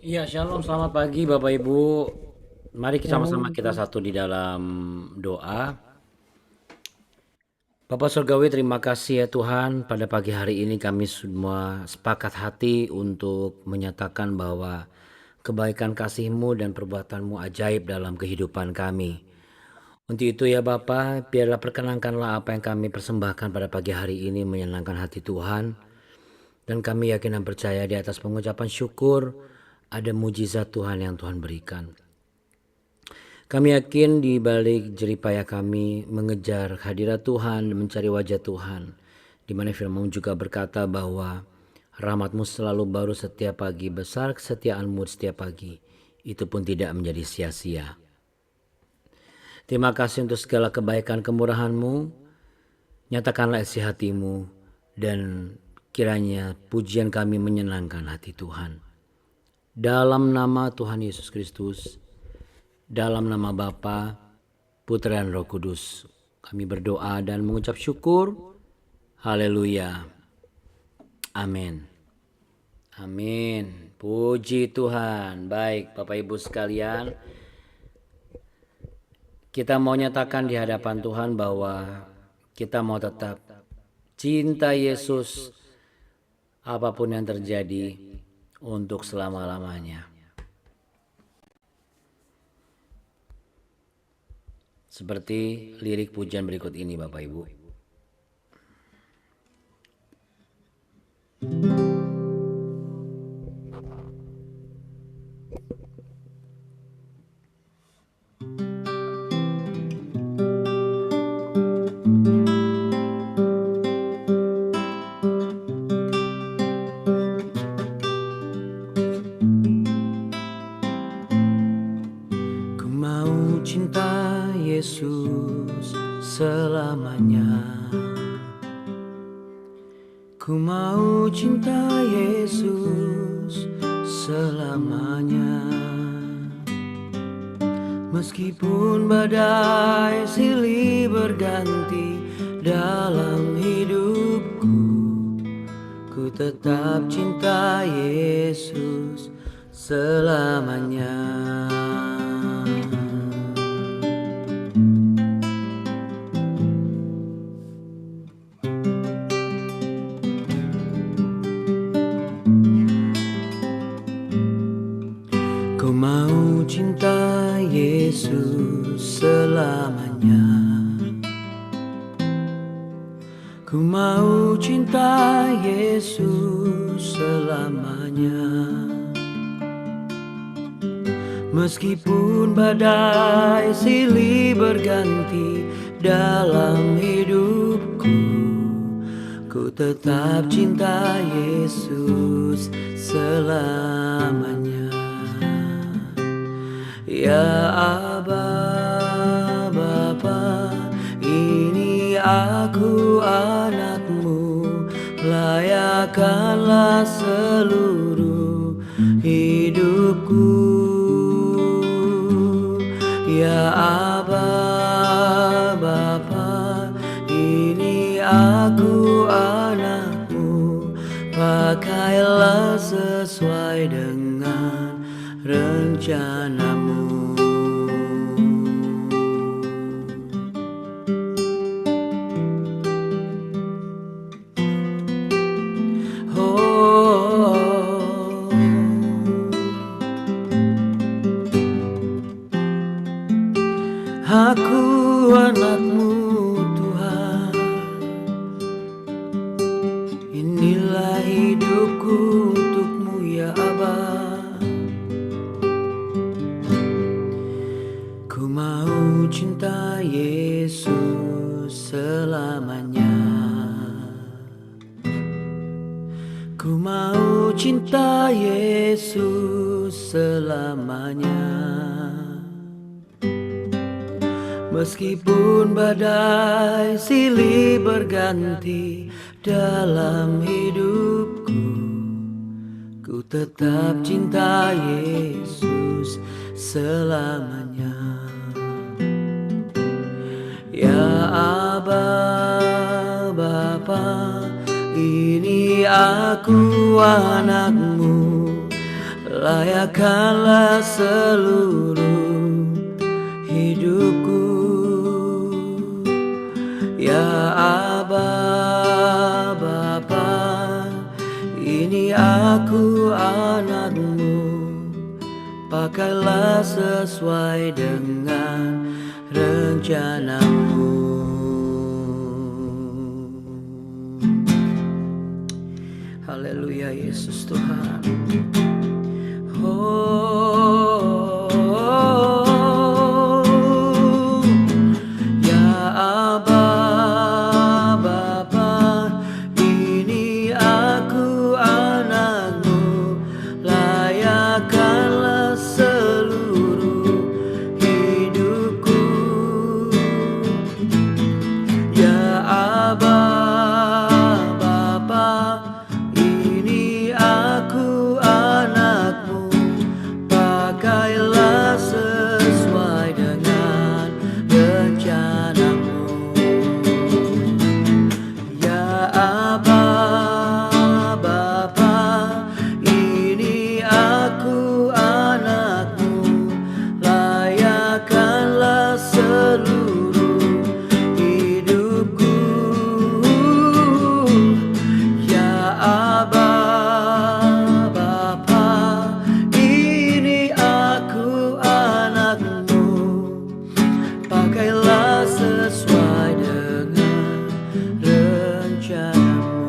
Iya, shalom, selamat pagi Bapak Ibu. Mari sama-sama kita Shalom. satu di dalam doa. Bapak Surgawi, terima kasih ya Tuhan. Pada pagi hari ini kami semua sepakat hati untuk menyatakan bahwa kebaikan kasih-Mu dan perbuatan-Mu ajaib dalam kehidupan kami. Untuk itu ya Bapak, biarlah perkenankanlah apa yang kami persembahkan pada pagi hari ini menyenangkan hati Tuhan. Dan kami yakin dan percaya di atas pengucapan syukur ada mujizat Tuhan yang Tuhan berikan. Kami yakin di balik jeripaya kami mengejar hadirat Tuhan, mencari wajah Tuhan. Di mana firman juga berkata bahwa rahmat-Mu selalu baru setiap pagi, besar kesetiaan-Mu setiap pagi. Itu pun tidak menjadi sia-sia. Terima kasih untuk segala kebaikan kemurahan-Mu. Nyatakanlah isi hati-Mu dan kiranya pujian kami menyenangkan hati Tuhan. Dalam nama Tuhan Yesus Kristus, dalam nama Bapa, Putra dan Roh Kudus, kami berdoa dan mengucap syukur. Haleluya. Amin. Amin. Puji Tuhan. Baik, Bapak Ibu sekalian, kita mau nyatakan di hadapan Tuhan bahwa kita mau tetap cinta Yesus apapun yang terjadi untuk selama-lamanya. Seperti lirik pujian berikut ini Bapak Ibu. Ku mau cinta Yesus selamanya. Ku mau cinta Yesus selamanya. Meskipun badai silih berganti dalam hidupku, ku tetap cinta Yesus selamanya. Ku mau cinta Yesus selamanya. Ku mau cinta Yesus selamanya. Meskipun badai silih berganti dalam hidupku, ku tetap cinta Yesus selamanya. Ya Aba, Bapa, ini aku anakmu, layakkanlah seluruh hidupku. Ya Aba, Bapa, ini aku anakmu, pakailah sesuai dengan rencanamu. Oh, aku anakmu Tuhan, inilah hidupku untukmu ya Aba. Ku mau cinta Yesus selamanya. Ku mau cinta Yesus selamanya. Meskipun badai silih berganti dalam hidupku, ku tetap cinta Yesus selamanya. Ya Aba, Bapa, ini aku anakmu, layakkanlah seluruh hidupku. Ya Aba, Bapa, ini aku anakmu, pakailah sesuai dengan rencanamu. Haleluya Yesus Tuhan. Ya Aba, Bapa, ini aku anakmu, layakkanlah seluruh hidupku. Ya Aba, Bapa, ini aku anakmu, pakailah sesuai dengan rencanamu. Ya Aba, Bapa, ini aku anakmu, layakkanlah seluruh hidupku. Ya Aba, Bapa, ini aku anakmu, pakailah sesuai dengan rencanamu.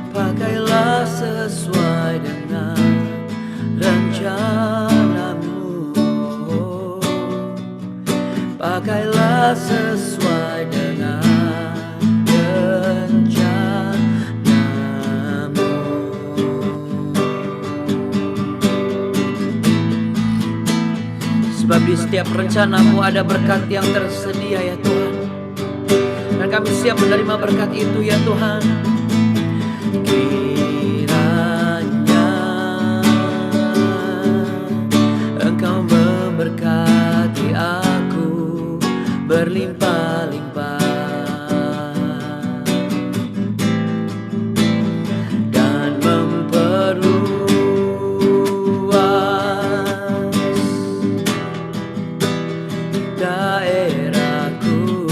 Pakailah sesuai dengan rencanamu. Pakailah sesuai dengan rencanamu. Sebab di setiap rencanamu ada berkat yang tersedia ya Tuhan, dan kami siap menerima berkat itu ya Tuhan. Kiranya Engkau memberkati aku berlimpah-limpah, dan memperluas daerahku.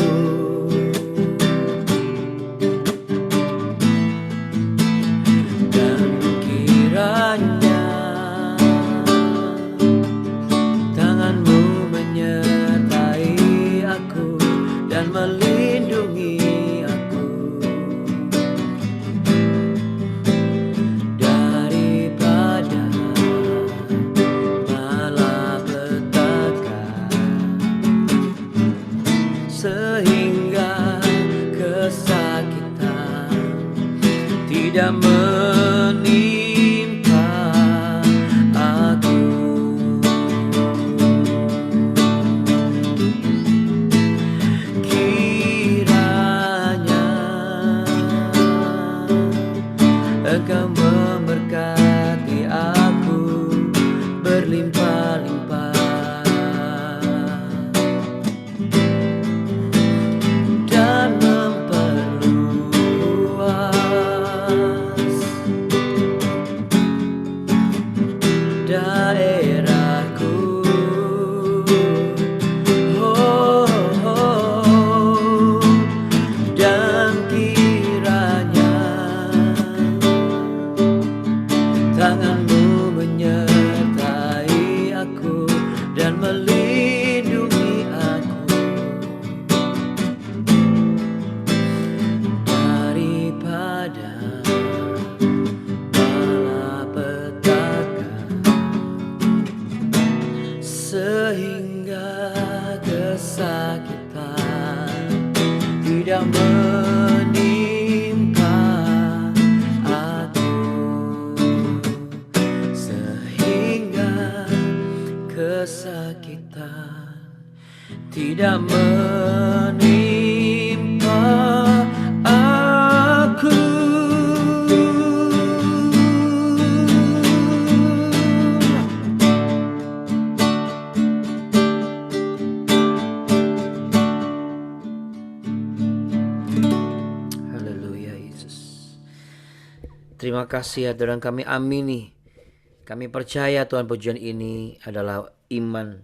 Dan kiranya tanganmu menyertai aku dan melindungi aku daripada malapetaka, sehingga kesakitan tidak menimpa aku. Kiranya Engkau memberkati aku berlimpah-limpah, dan memperluas daerahku. Dan kiranya tanganmu menyertai aku dan melindungi aku daripada malapetaka, sehingga kesakitan tidak menimpa aku, sehingga kesakitan tidak menimpa aku. Terima kasih ya Tuhan, kami amini. Kami percaya Tuhan pujian ini adalah iman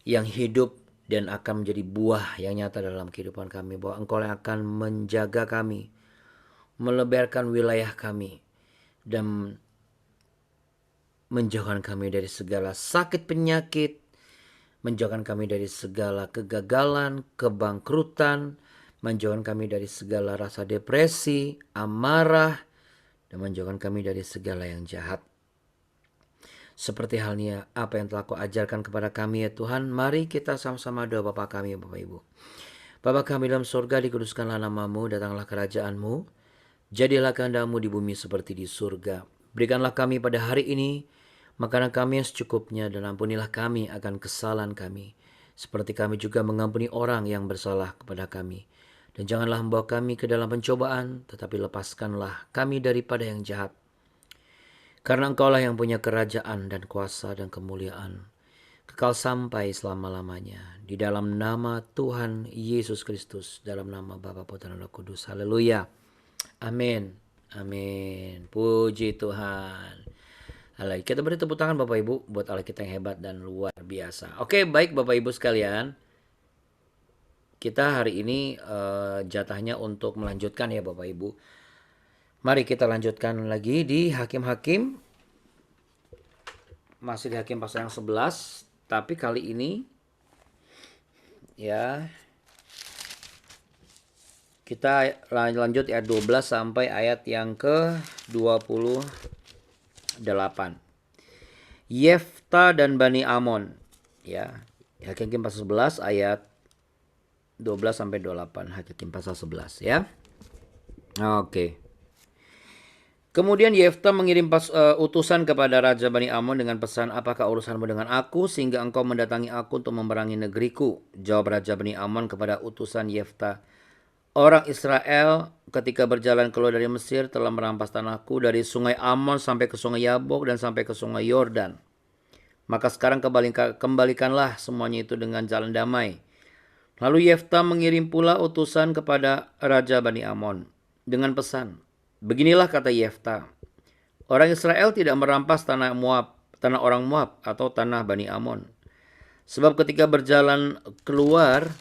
yang hidup dan akan menjadi buah yang nyata dalam kehidupan kami. Bahwa Engkau yang akan menjaga kami, melebarkan wilayah kami, dan menjauhkan kami dari segala sakit penyakit, menjauhkan kami dari segala kegagalan, kebangkrutan, menjauhkan kami dari segala rasa depresi, amarah, dan menjauhkan kami dari segala yang jahat. Seperti halnya apa yang telah Kau ajarkan kepada kami ya Tuhan, mari kita sama-sama doa Bapa kami, Bapak Ibu. Bapa kami dalam surga, dikuduskanlah namamu, datanglah kerajaanmu, jadilah kehendak-Mu di bumi seperti di surga. Berikanlah kami pada hari ini makanan kami yang secukupnya, dan ampunilah kami akan kesalahan kami, seperti kami juga mengampuni orang yang bersalah kepada kami. Dan janganlah membawa kami ke dalam pencobaan, tetapi lepaskanlah kami daripada yang jahat. Karena Engkaulah yang punya kerajaan dan kuasa dan kemuliaan, kekal sampai selama-lamanya. Di dalam nama Tuhan Yesus Kristus, dalam nama Bapa, Putra, dan Roh Kudus. Haleluya. Amin. Amin. Puji Tuhan. Haleluya. Kita beri tepuk tangan Bapak Ibu buat Allah kita yang hebat dan luar biasa. Oke, baik Bapak Ibu sekalian. Kita hari ini jatahnya untuk melanjutkan ya Bapak Ibu. Mari kita lanjutkan lagi di Hakim-Hakim. Masih di Hakim pasal yang 11. Tapi kali ini ya kita lanjut ayat 12 sampai ayat yang ke-28. Yefta dan Bani Amon. Ya, Hakim pasal 11 ayat 12 sampai 28. Hakim pasal 11 ya. Oke. Kemudian Yefta mengirim utusan kepada Raja Bani Amon dengan pesan, apakah urusanmu dengan aku sehingga engkau mendatangi aku untuk memerangi negeriku? Jawab Raja Bani Amon kepada utusan Yefta, orang Israel ketika berjalan keluar dari Mesir telah merampas tanahku dari sungai Amon sampai ke sungai Yabok dan sampai ke sungai Yordan. Maka sekarang kembalikanlah semuanya itu dengan jalan damai. Lalu Yefta mengirim pula utusan kepada Raja Bani Amon dengan pesan, beginilah kata Yefta, orang Israel tidak merampas tanah Moab, tanah orang Moab atau tanah Bani Amon. Sebab ketika berjalan keluar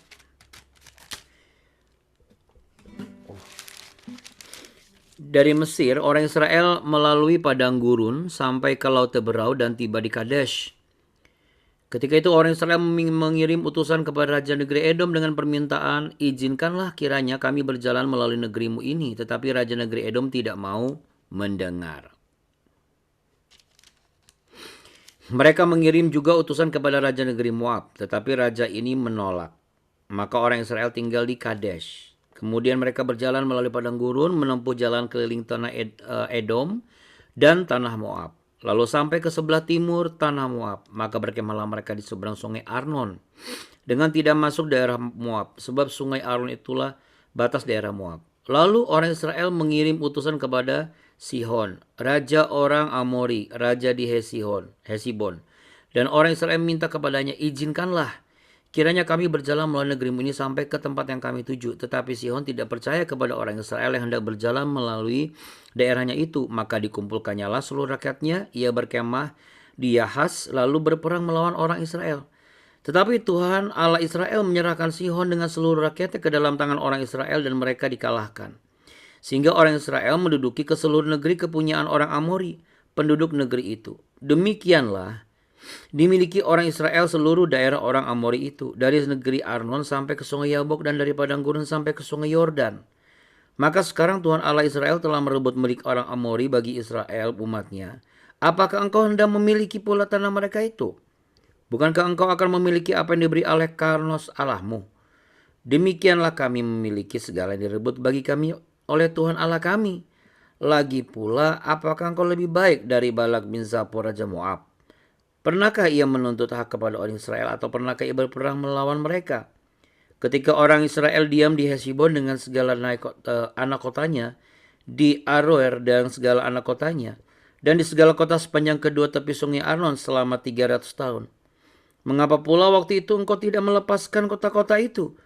dari Mesir, orang Israel melalui padang gurun sampai ke Laut Teberau dan tiba di Kadesh. Ketika itu orang Israel mengirim utusan kepada Raja negeri Edom dengan permintaan, izinkanlah kiranya kami berjalan melalui negerimu ini. Tetapi Raja negeri Edom tidak mau mendengar. Mereka mengirim juga utusan kepada Raja negeri Moab, tetapi Raja ini menolak. Maka orang Israel tinggal di Kadesh. Kemudian mereka berjalan melalui padang gurun, menempuh jalan keliling tanah Edom dan tanah Moab. Lalu sampai ke sebelah timur tanah Moab, maka berkemahlah mereka di seberang sungai Arnon, dengan tidak masuk daerah Moab, sebab sungai Arnon itulah batas daerah Moab. Lalu orang Israel mengirim utusan kepada Sihon, raja orang Amori, raja di Hesibon. Dan orang Israel minta kepadanya, izinkanlah kiranya kami berjalan melalui negerimu ini sampai ke tempat yang kami tuju. Tetapi Sihon tidak percaya kepada orang Israel yang hendak berjalan melalui daerahnya itu. Maka dikumpulkannyalah seluruh rakyatnya. Ia berkemah di Yahas lalu berperang melawan orang Israel. Tetapi Tuhan Allah Israel menyerahkan Sihon dengan seluruh rakyatnya ke dalam tangan orang Israel dan mereka dikalahkan. Sehingga orang Israel menduduki ke seluruh negeri kepunyaan orang Amori, penduduk negeri itu. Demikianlah dimiliki orang Israel seluruh daerah orang Amori itu, dari negeri Arnon sampai ke sungai Yabok dan dari padang gurun sampai ke sungai Yordan. Maka sekarang Tuhan Allah Israel telah merebut milik orang Amori bagi Israel umatnya. Apakah engkau hendak memiliki pula tanah mereka itu? Bukankah engkau akan memiliki apa yang diberi oleh Karnos Allahmu? Demikianlah kami memiliki segala yang direbut bagi kami oleh Tuhan Allah kami. Lagi pula, apakah engkau lebih baik dari Balak bin Zippor raja Moab? Pernahkah ia menuntut hak kepada orang Israel atau pernahkah ia berperang melawan mereka? Ketika orang Israel diam di Hesibon dengan segala anak kotanya, di Aroer dan segala anak kotanya, dan di segala kota sepanjang kedua tepi sungai Arnon selama 300 tahun. Mengapa pula waktu itu engkau tidak melepaskan kota-kota itu?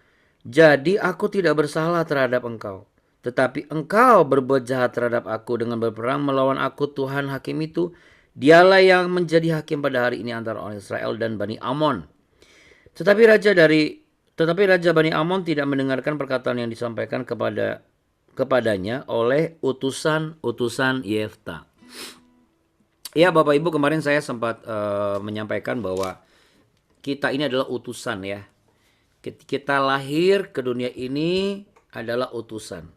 Jadi aku tidak bersalah terhadap engkau. Tetapi engkau berbuat jahat terhadap aku dengan berperang melawan aku, Tuhan hakim itu. Dialah yang menjadi hakim pada hari ini antara orang Israel dan Bani Amon. Tetapi Raja Bani Amon tidak mendengarkan perkataan yang disampaikan kepadanya oleh utusan-utusan Yefta. Ya, Bapak Ibu, kemarin saya sempat menyampaikan bahwa kita ini adalah utusan ya. Kita lahir ke dunia ini adalah utusan.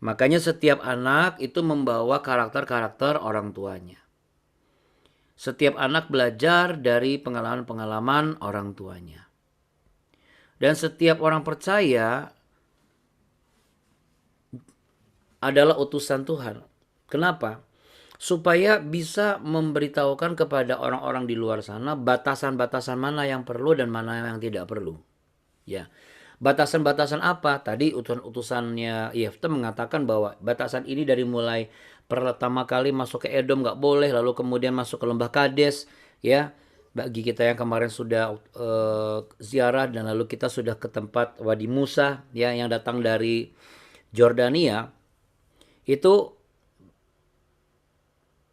Makanya setiap anak itu membawa karakter-karakter orang tuanya. Setiap anak belajar dari pengalaman-pengalaman orang tuanya. Dan setiap orang percaya adalah utusan Tuhan. Kenapa? Supaya bisa memberitahukan kepada orang-orang di luar sana batasan-batasan mana yang perlu dan mana yang tidak perlu. Ya. Batasan-batasan apa? Tadi utusan-utusannya Yefta mengatakan bahwa batasan ini dari mulai pertama kali masuk ke Edom nggak boleh, lalu kemudian masuk ke lembah Kades, ya. Bagi kita yang kemarin sudah ziarah dan lalu kita sudah ke tempat Wadi Musa, ya, yang datang dari Jordania, itu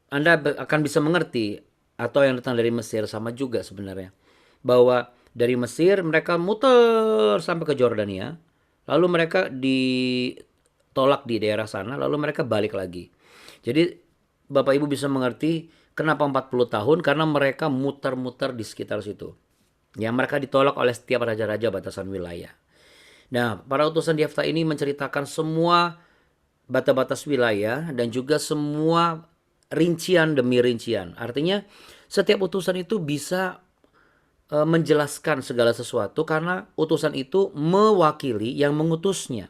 Anda akan bisa mengerti, atau yang datang dari Mesir sama juga sebenarnya, bahwa dari Mesir mereka muter sampai ke Jordania, lalu mereka ditolak di daerah sana, lalu mereka balik lagi. Jadi Bapak Ibu bisa mengerti kenapa 40 tahun, karena mereka muter-muter di sekitar situ. Ya, mereka ditolak oleh setiap raja-raja batasan wilayah. Nah, para utusan Yefta ini menceritakan semua batas-batas wilayah dan juga semua rincian demi rincian. Artinya setiap utusan itu bisa menjelaskan segala sesuatu karena utusan itu mewakili yang mengutusnya.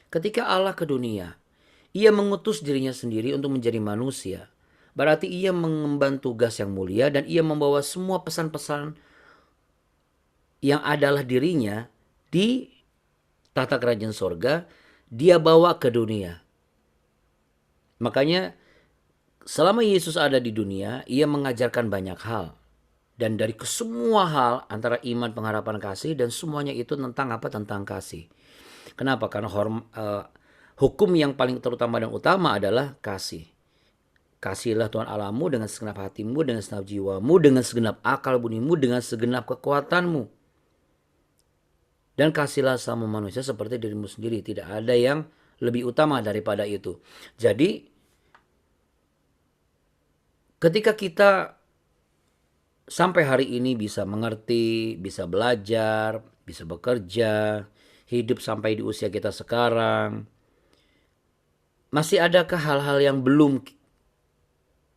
Ketika Allah ke dunia, ia mengutus dirinya sendiri untuk menjadi manusia. Berarti ia mengemban tugas yang mulia dan ia membawa semua pesan-pesan yang adalah dirinya di tata kerajaan sorga, dia bawa ke dunia. Makanya selama Yesus ada di dunia, ia mengajarkan banyak hal. Dan dari kesemua hal antara iman, pengharapan, kasih, dan semuanya itu tentang apa? Tentang kasih. Kenapa? Karena hukum yang paling terutama dan utama adalah kasih. Kasihilah Tuhan Allahmu dengan segenap hatimu, dengan segenap jiwamu, dengan segenap akal budimu, dengan segenap kekuatanmu. Dan kasihlah sama manusia seperti dirimu sendiri. Tidak ada yang lebih utama daripada itu. Jadi ketika kita sampai hari ini bisa mengerti, bisa belajar, bisa bekerja, hidup sampai di usia kita sekarang, masih adakah hal-hal yang belum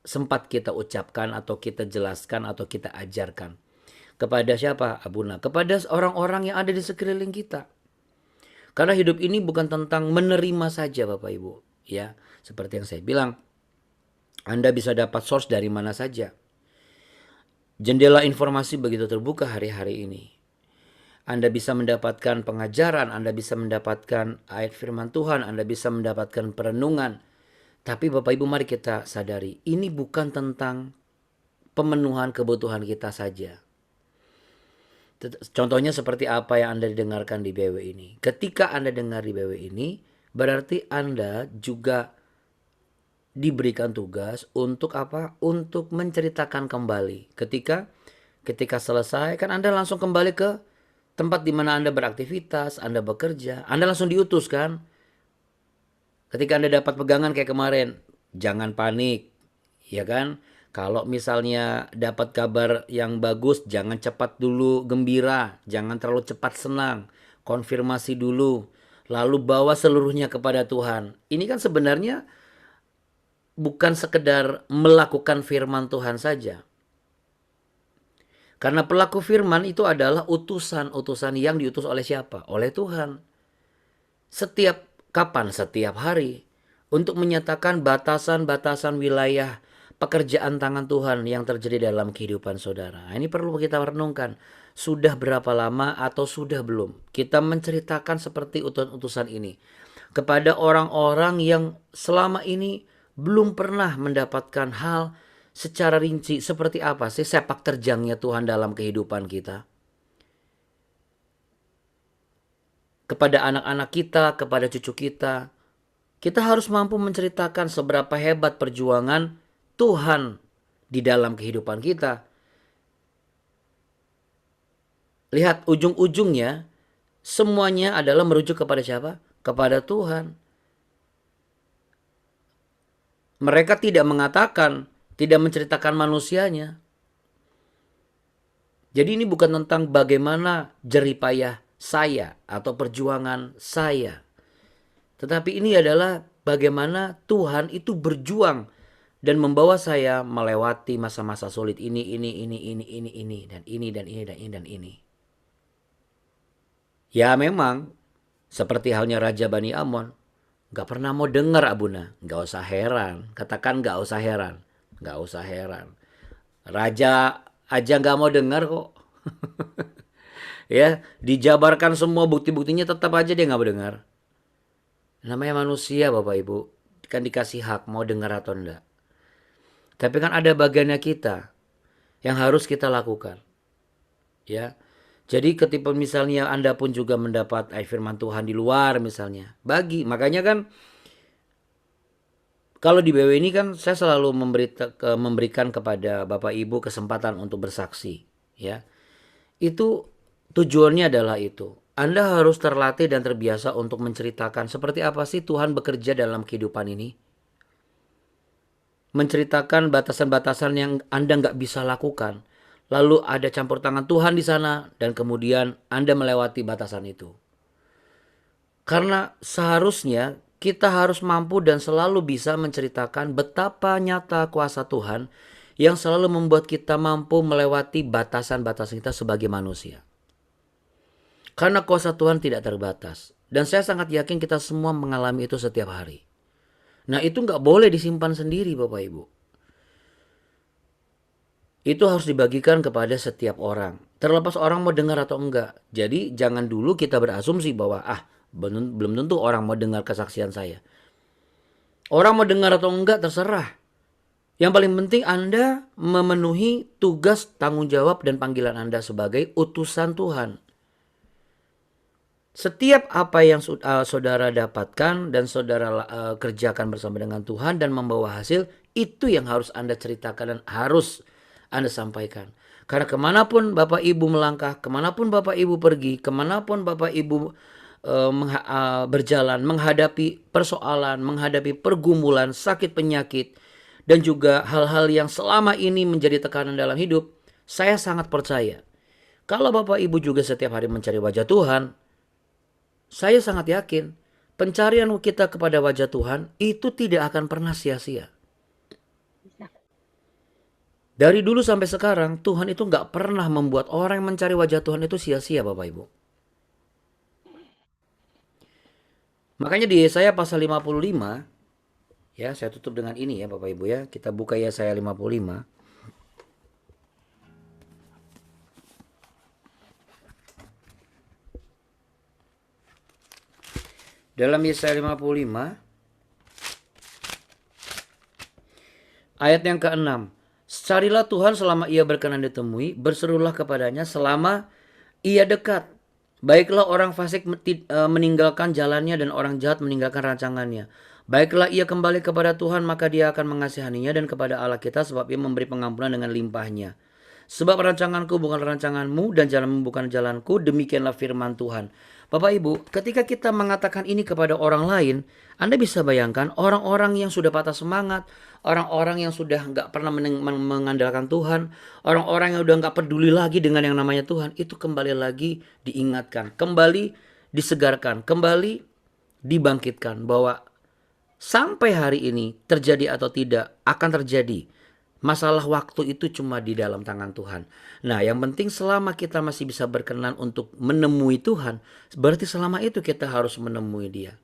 sempat kita ucapkan atau kita jelaskan atau kita ajarkan? Kepada siapa, Abuna? Kepada orang-orang yang ada di sekeliling kita. Karena hidup ini bukan tentang menerima saja, Bapak Ibu. Ya, seperti yang saya bilang, Anda bisa dapat source dari mana saja. Jendela informasi begitu terbuka hari-hari ini. Anda bisa mendapatkan pengajaran, Anda bisa mendapatkan ayat firman Tuhan, Anda bisa mendapatkan perenungan. Tapi Bapak Ibu, mari kita sadari, ini bukan tentang pemenuhan kebutuhan kita saja. Contohnya seperti apa yang Anda dengarkan di BW ini. Ketika Anda dengar di BW ini, berarti Anda juga diberikan tugas untuk apa? Untuk menceritakan kembali. Ketika selesai, kan Anda langsung kembali ke tempat di mana Anda beraktivitas, Anda bekerja. Anda langsung diutus kan? Ketika Anda dapat pegangan kayak kemarin, jangan panik, ya kan? Kalau misalnya dapat kabar yang bagus, jangan cepat dulu gembira, jangan terlalu cepat senang. Konfirmasi dulu, lalu bawa seluruhnya kepada Tuhan. Ini kan sebenarnya bukan sekedar melakukan firman Tuhan saja. Karena pelaku firman itu adalah utusan-utusan yang diutus oleh siapa? Oleh Tuhan. Setiap kapan? Setiap hari. Untuk menyatakan batasan-batasan wilayah pekerjaan tangan Tuhan yang terjadi dalam kehidupan saudara. Ini perlu kita renungkan. Sudah berapa lama atau sudah belum kita menceritakan seperti utusan ini kepada orang-orang yang selama ini belum pernah mendapatkan hal secara rinci seperti apa sih sepak terjangnya Tuhan dalam kehidupan kita. Kepada anak-anak kita, kepada cucu kita, Kita harus mampu menceritakan seberapa hebat perjuangan Tuhan di dalam kehidupan kita. Lihat ujung-ujungnya semuanya adalah merujuk kepada siapa? Kepada Tuhan. Mereka tidak mengatakan, tidak menceritakan manusianya. Jadi ini bukan tentang bagaimana jeripayah saya atau perjuangan saya. Tetapi ini adalah bagaimana Tuhan itu berjuang dan membawa saya melewati masa-masa sulit ini, dan ini, dan ini, dan ini, dan ini. Ya memang, seperti halnya Raja Bani Amon, gak pernah mau dengar Abuna. Gak usah heran, katakan gak usah heran. Gak usah heran. Raja aja gak mau dengar kok. Ya, dijabarkan semua bukti-buktinya tetap aja dia gak mau dengar. Namanya manusia Bapak Ibu, kan dikasih hak mau dengar atau enggak. Tapi kan ada bagiannya kita yang harus kita lakukan. Ya. Jadi ketika misalnya Anda pun juga mendapat firman Tuhan di luar misalnya, bagi. Makanya kan kalau di BW ini kan saya selalu memberikan kepada Bapak Ibu kesempatan untuk bersaksi, ya. Itu tujuannya adalah itu. Anda harus terlatih dan terbiasa untuk menceritakan seperti apa sih Tuhan bekerja dalam kehidupan ini. Menceritakan batasan-batasan yang Anda nggak bisa lakukan. Lalu ada campur tangan Tuhan di sana dan kemudian Anda melewati batasan itu. Karena seharusnya kita harus mampu dan selalu bisa menceritakan betapa nyata kuasa Tuhan yang selalu membuat kita mampu melewati batasan-batasan kita sebagai manusia. Karena kuasa Tuhan tidak terbatas. Dan saya sangat yakin kita semua mengalami itu setiap hari. Nah itu nggak boleh disimpan sendiri Bapak Ibu. Itu harus dibagikan kepada setiap orang. Terlepas orang mau dengar atau enggak. Jadi jangan dulu kita berasumsi bahwa belum tentu orang mau dengar kesaksian saya. Orang mau dengar atau enggak terserah. Yang paling penting Anda memenuhi tugas, tanggung jawab dan panggilan Anda sebagai utusan Tuhan. Setiap apa yang saudara dapatkan dan saudara kerjakan bersama dengan Tuhan dan membawa hasil, itu yang harus Anda ceritakan dan harus Anda sampaikan. Karena kemanapun Bapak Ibu melangkah, kemanapun Bapak Ibu pergi, kemanapun Bapak Ibu berjalan, menghadapi persoalan, menghadapi pergumulan, sakit penyakit, dan juga hal-hal yang selama ini menjadi tekanan dalam hidup, saya sangat percaya. Kalau Bapak Ibu juga setiap hari mencari wajah Tuhan, saya sangat yakin pencarian kita kepada wajah Tuhan itu tidak akan pernah sia-sia. Dari dulu sampai sekarang Tuhan itu gak pernah membuat orang yang mencari wajah Tuhan itu sia-sia Bapak Ibu. Makanya di Yesaya pasal 55, ya saya tutup dengan ini ya Bapak Ibu ya. Kita buka Yesaya 55. Dalam Yesaya 55 ayat yang ke-6. Carilah Tuhan selama ia berkenan ditemui, berserulah kepadanya selama ia dekat. Baiklah orang fasik meninggalkan jalannya dan orang jahat meninggalkan rancangannya. Baiklah ia kembali kepada Tuhan, maka dia akan mengasihaninya, dan kepada Allah kita sebab ia memberi pengampunan dengan limpahnya. Sebab rancanganku bukan rancanganmu dan jalanmu bukan jalanku, demikianlah firman Tuhan. Bapak Ibu, ketika kita mengatakan ini kepada orang lain, Anda bisa bayangkan orang-orang yang sudah patah semangat, orang-orang yang sudah nggak pernah mengandalkan Tuhan, orang-orang yang udah nggak peduli lagi dengan yang namanya Tuhan, itu kembali lagi diingatkan, kembali disegarkan, kembali dibangkitkan bahwa sampai hari ini terjadi atau tidak akan terjadi. Masalah waktu itu cuma di dalam tangan Tuhan. Nah yang penting selama kita masih bisa berkenan untuk menemui Tuhan, berarti selama itu kita harus menemui Dia.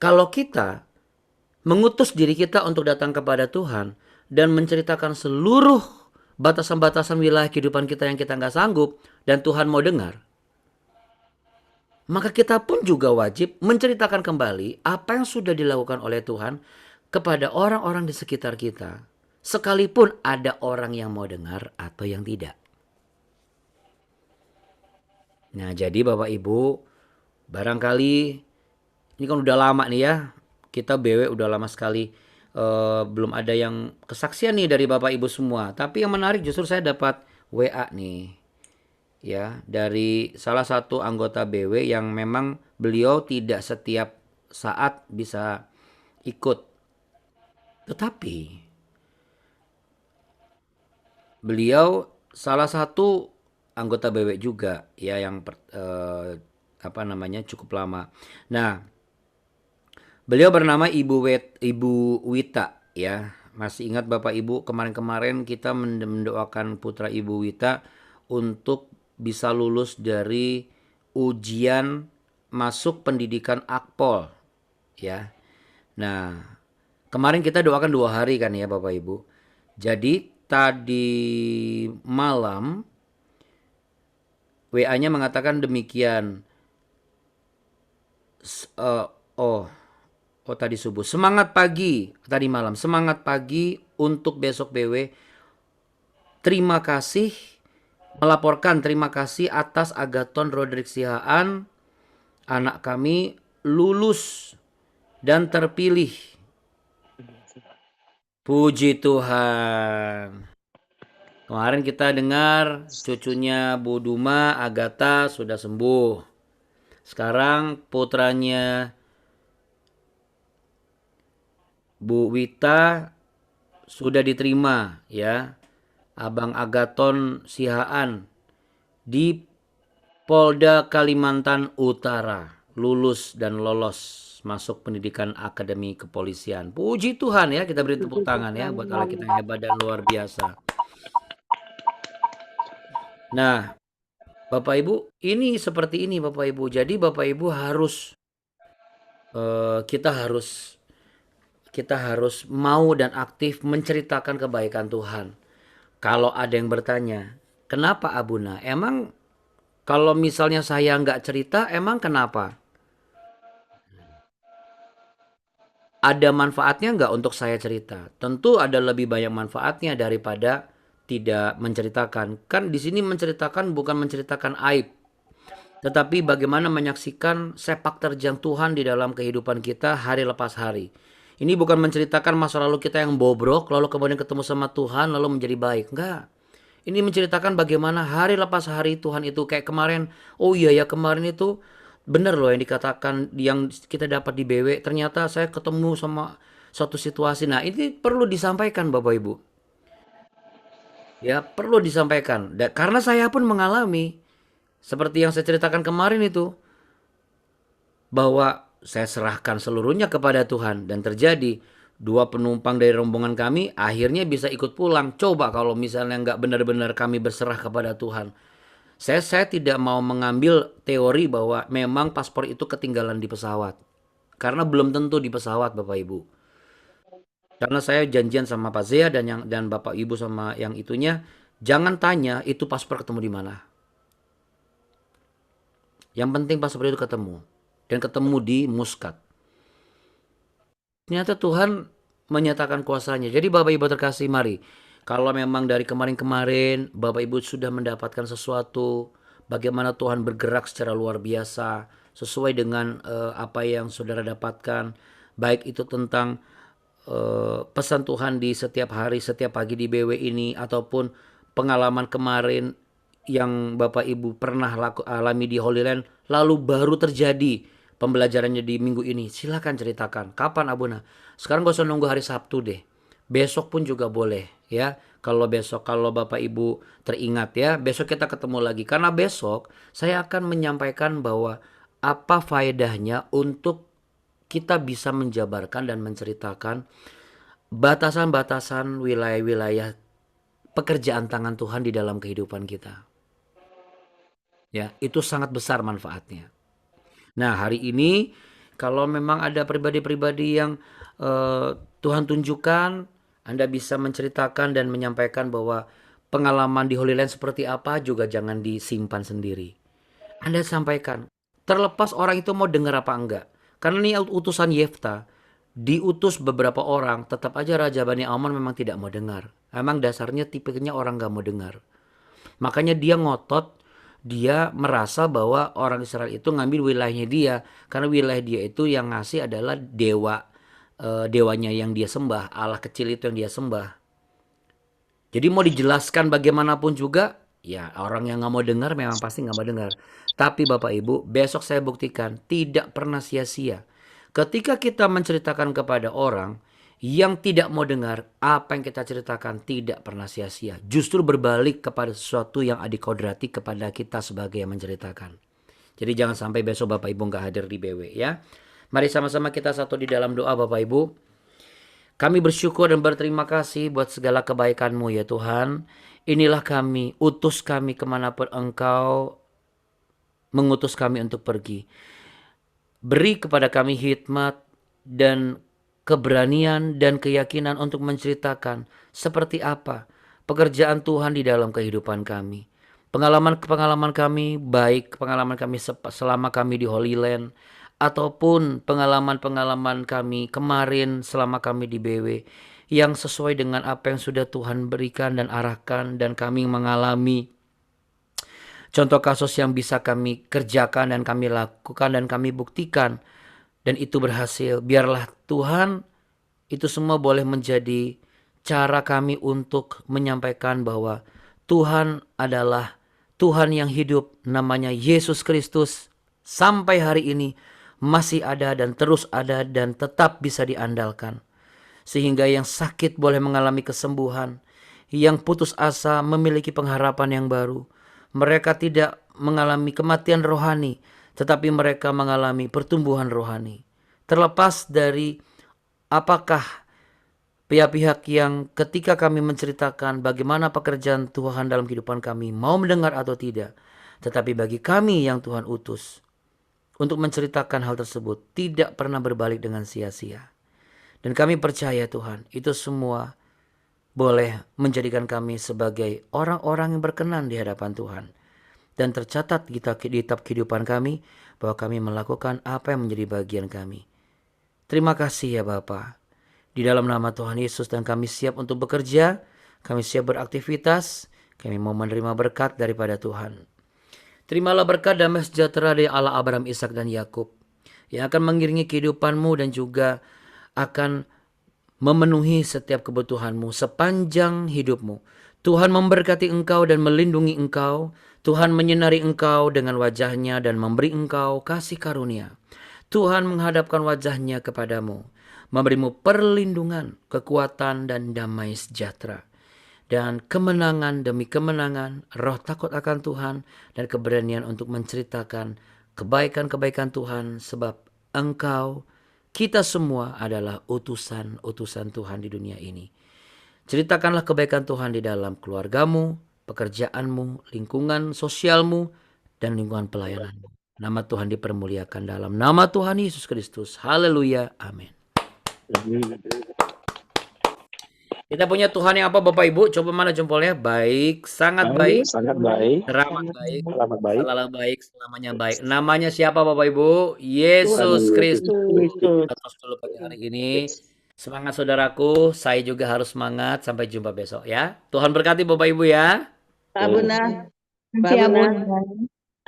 Kalau kita mengutus diri kita untuk datang kepada Tuhan dan menceritakan seluruh batasan-batasan wilayah kehidupan kita yang kita nggak sanggup dan Tuhan mau dengar, maka kita pun juga wajib menceritakan kembali apa yang sudah dilakukan oleh Tuhan kepada orang-orang di sekitar kita, sekalipun ada orang yang mau dengar atau yang tidak. Nah jadi Bapak Ibu, barangkali Ini kan udah lama nih ya. Kita BW udah lama sekali belum ada yang kesaksian nih dari Bapak Ibu semua. Tapi yang menarik justru saya dapat WA nih ya dari salah satu anggota BW yang memang beliau tidak setiap saat bisa ikut. Tetapi beliau salah satu anggota BW juga ya yang apa namanya cukup lama. Nah, beliau bernama Ibu Wita ya. Masih ingat Bapak Ibu kemarin-kemarin kita mendoakan putra Ibu Wita untuk bisa lulus dari ujian masuk pendidikan Akpol ya. Nah, kemarin kita doakan 2 hari kan ya Bapak Ibu. Jadi tadi malam WA-nya mengatakan demikian. Oh, oh tadi subuh. Semangat pagi tadi malam. Semangat pagi untuk besok BW. Terima kasih melaporkan terima kasih atas Agathon Roderick Sihaan, anak kami lulus dan terpilih. Puji Tuhan. Kemarin kita dengar cucunya Bu Duma Agatha sudah sembuh. Sekarang putranya Bu Wita sudah diterima ya. Abang Agathon Sihaan di Polda Kalimantan Utara lulus dan lolos masuk pendidikan akademi kepolisian. Puji Tuhan ya, kita beri tepuk tangan ya buat Allah kita yang hebat dan luar biasa. Nah, Bapak Ibu, ini seperti ini Bapak Ibu. Jadi Bapak Ibu harus kita harus mau dan aktif menceritakan kebaikan Tuhan. Kalau ada yang bertanya, kenapa Abuna? Emang kalau misalnya saya nggak cerita, emang kenapa? Ada manfaatnya nggak untuk saya cerita? Tentu ada lebih banyak manfaatnya daripada tidak menceritakan. Kan di sini menceritakan bukan menceritakan aib, tetapi bagaimana menyaksikan sepak terjang Tuhan di dalam kehidupan kita hari lepas hari. Ini bukan menceritakan masa lalu kita yang bobrok, lalu kemudian ketemu sama Tuhan, lalu menjadi baik. Enggak. Ini menceritakan bagaimana hari lepas hari Tuhan itu kayak kemarin. Oh iya ya kemarin itu benar loh yang dikatakan yang kita dapat di BW. Ternyata saya ketemu sama suatu situasi. Nah ini perlu disampaikan Bapak Ibu. Ya perlu disampaikan. Karena saya pun mengalami. Seperti yang saya ceritakan kemarin itu. Bahwa saya serahkan seluruhnya kepada Tuhan. Dan terjadi 2 penumpang dari rombongan kami akhirnya bisa ikut pulang. Coba kalau misalnya nggak benar-benar kami berserah kepada Tuhan. Saya tidak mau mengambil teori bahwa memang paspor itu ketinggalan di pesawat. Karena belum tentu di pesawat Bapak Ibu. Karena saya janjian sama Pak Zia dan Bapak Ibu sama yang itunya, jangan tanya itu paspor ketemu di mana. Yang penting paspor itu ketemu dan ketemu di Muscat. Ternyata Tuhan menyatakan kuasanya. Jadi Bapak Ibu terkasih mari. Kalau memang dari kemarin-kemarin Bapak Ibu sudah mendapatkan sesuatu. Bagaimana Tuhan bergerak secara luar biasa. Sesuai dengan apa yang saudara dapatkan. Baik itu tentang pesan Tuhan di setiap hari, setiap pagi di BW ini. Ataupun pengalaman kemarin yang Bapak Ibu pernah alami di Holy Land. Lalu baru terjadi pembelajarannya di minggu ini. Silakan ceritakan. Kapan Abuna? Sekarang gak usah nunggu hari Sabtu deh. Besok pun juga boleh ya. Kalau besok, kalau Bapak Ibu teringat ya, besok kita ketemu lagi. Karena besok saya akan menyampaikan bahwa apa faedahnya untuk kita bisa menjabarkan dan menceritakan batasan-batasan wilayah-wilayah pekerjaan tangan Tuhan di dalam kehidupan kita. Ya, itu sangat besar manfaatnya. Nah, hari ini kalau memang ada pribadi-pribadi yang Tuhan tunjukkan, Anda bisa menceritakan dan menyampaikan bahwa pengalaman di Holy Land seperti apa juga jangan disimpan sendiri. Anda sampaikan, terlepas orang itu mau dengar apa enggak. Karena ini utusan Yefta, diutus beberapa orang, tetap aja Raja Bani Ammon memang tidak mau dengar. Emang dasarnya tipenya orang gak mau dengar. Makanya dia ngotot, dia merasa bahwa orang Israel itu ngambil wilayahnya dia, karena wilayah dia itu yang ngasih adalah dewanya yang dia sembah, Allah kecil itu yang dia sembah. Jadi mau dijelaskan bagaimanapun juga, ya orang yang nggak mau dengar memang pasti nggak mau dengar. Tapi Bapak Ibu, besok saya buktikan tidak pernah sia-sia. Ketika kita menceritakan kepada orang yang tidak mau dengar, apa yang kita ceritakan tidak pernah sia-sia. Justru berbalik kepada sesuatu yang adikodrati kepada kita sebagai yang menceritakan. Jadi jangan sampai besok Bapak Ibu nggak hadir di BW ya. Mari sama-sama kita satu di dalam doa Bapak Ibu. Kami bersyukur dan berterima kasih buat segala kebaikan-Mu ya Tuhan. Inilah kami, utus kami kemanapun Engkau mengutus kami untuk pergi. Beri kepada kami hikmat dan keberanian dan keyakinan untuk menceritakan seperti apa pekerjaan Tuhan di dalam kehidupan kami. Pengalaman-pengalaman kami, baik pengalaman kami selama kami di Holy Land, ataupun pengalaman-pengalaman kami kemarin selama kami di BW, yang sesuai dengan apa yang sudah Tuhan berikan dan arahkan, dan kami mengalami contoh kasus yang bisa kami kerjakan dan kami lakukan dan kami buktikan, dan itu berhasil. Biarlah Tuhan itu semua boleh menjadi cara kami untuk menyampaikan bahwa Tuhan adalah Tuhan yang hidup, namanya Yesus Kristus, sampai hari ini masih ada dan terus ada dan tetap bisa diandalkan. Sehingga yang sakit boleh mengalami kesembuhan, yang putus asa memiliki pengharapan yang baru. Mereka tidak mengalami kematian rohani, tetapi mereka mengalami pertumbuhan rohani. Terlepas dari apakah pihak-pihak yang ketika kami menceritakan bagaimana pekerjaan Tuhan dalam kehidupan kami mau mendengar atau tidak, tetapi bagi kami yang Tuhan utus untuk menceritakan hal tersebut tidak pernah berbalik dengan sia-sia. Dan kami percaya Tuhan, itu semua boleh menjadikan kami sebagai orang-orang yang berkenan di hadapan Tuhan. Dan tercatat di kitab kehidupan kami bahwa kami melakukan apa yang menjadi bagian kami. Terima kasih ya Bapa. Di dalam nama Tuhan Yesus, dan kami siap untuk bekerja, kami siap beraktivitas, kami mau menerima berkat daripada Tuhan. Terimalah berkat damai sejahtera dari Allah Abraham, Ishak dan Yakub yang akan mengiringi kehidupanmu dan juga akan memenuhi setiap kebutuhanmu sepanjang hidupmu. Tuhan memberkati engkau dan melindungi engkau. Tuhan menyinari engkau dengan wajahnya dan memberi engkau kasih karunia. Tuhan menghadapkan wajahnya kepadamu, memberimu perlindungan, kekuatan dan damai sejahtera. Dan kemenangan demi kemenangan, roh takut akan Tuhan dan keberanian untuk menceritakan kebaikan-kebaikan Tuhan, sebab engkau, kita semua adalah utusan-utusan Tuhan di dunia ini. Ceritakanlah kebaikan Tuhan di dalam keluargamu, pekerjaanmu, lingkungan sosialmu, dan lingkungan pelayananmu. Nama Tuhan dipermuliakan dalam nama Tuhan Yesus Kristus. Haleluya. Amin. Kita punya Tuhan yang apa Bapak Ibu? Coba mana jempolnya? Baik, sangat baik, sangat baik, teramat baik, selamat baik. selalu baik, selamanya baik. Namanya siapa Bapak Ibu? Yesus Kristus. Kita terus dulu pagi hari ini. Semangat saudaraku, saya juga harus semangat. Sampai jumpa besok ya. Tuhan berkati Bapak Ibu ya. Pak Bunda, Pak Siap, Bunda. Bunda.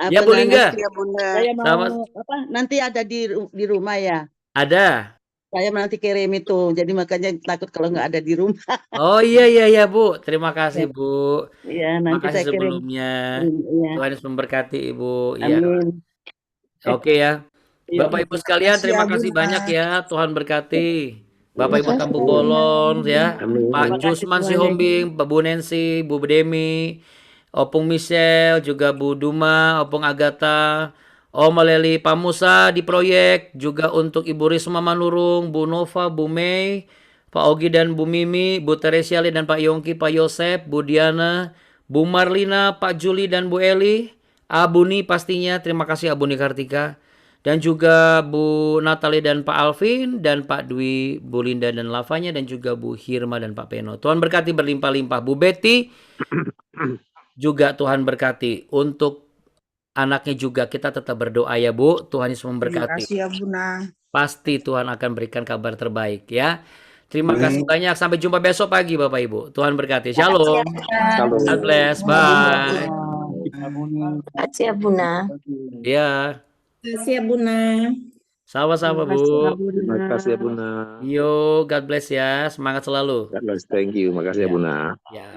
Ya, Bu Lingga. Saya mau Sama- nanti ada di rumah ya. Ada. Saya nanti kirim itu, jadi makanya takut kalau nggak ada di rumah. Oh iya Bu. Terima kasih Bu. Iya, nanti Makasih saya kirim. sebelumnya. Iya. Tuhan Yesus memberkati Ibu. Iya. Amin. Oke ya. Iya. Bapak Ibu sekalian, terima kasih banyak ya. Tuhan berkati. Bapak Ibu Tambu Bolon ya. Pak Jusman Sihombing, Bu Nancy, Bu Demi, Opung Michelle, juga Bu Duma, Opung Agatha, Om Leli, Pak Musa di proyek, juga untuk Ibu Risma Manurung, Bu Nova, Bu Mei, Pak Ogi dan Bu Mimi, Bu Teresia dan Pak Yongki, Pak Yosep, Bu Diana, Bu Marlina, Pak Juli dan Bu Eli, Abuni pastinya, terima kasih Abuni Kartika, dan juga Bu Natali dan Pak Alvin, dan Pak Dwi, Bu Linda dan Lavanya, dan juga Bu Hirma dan Pak Peno. Tuhan berkati berlimpah-limpah. Bu Betty juga Tuhan berkati. Untuk anaknya juga kita tetap berdoa ya Bu. Tuhan Yesus memberkati. Terima kasih ya Bunda. Pasti Tuhan akan berikan kabar terbaik ya. Terima kasih banyak. Sampai jumpa besok pagi Bapak Ibu. Tuhan berkati. Shalom. God bless. Bye. Makasih ya Buna. Ya, Makasih ya Buna. sama-sama Bu. Terima kasih ya Buna. Yo, God bless ya. Semangat selalu. God bless. Thank you. Makasih ya Ya. Buna. Ya.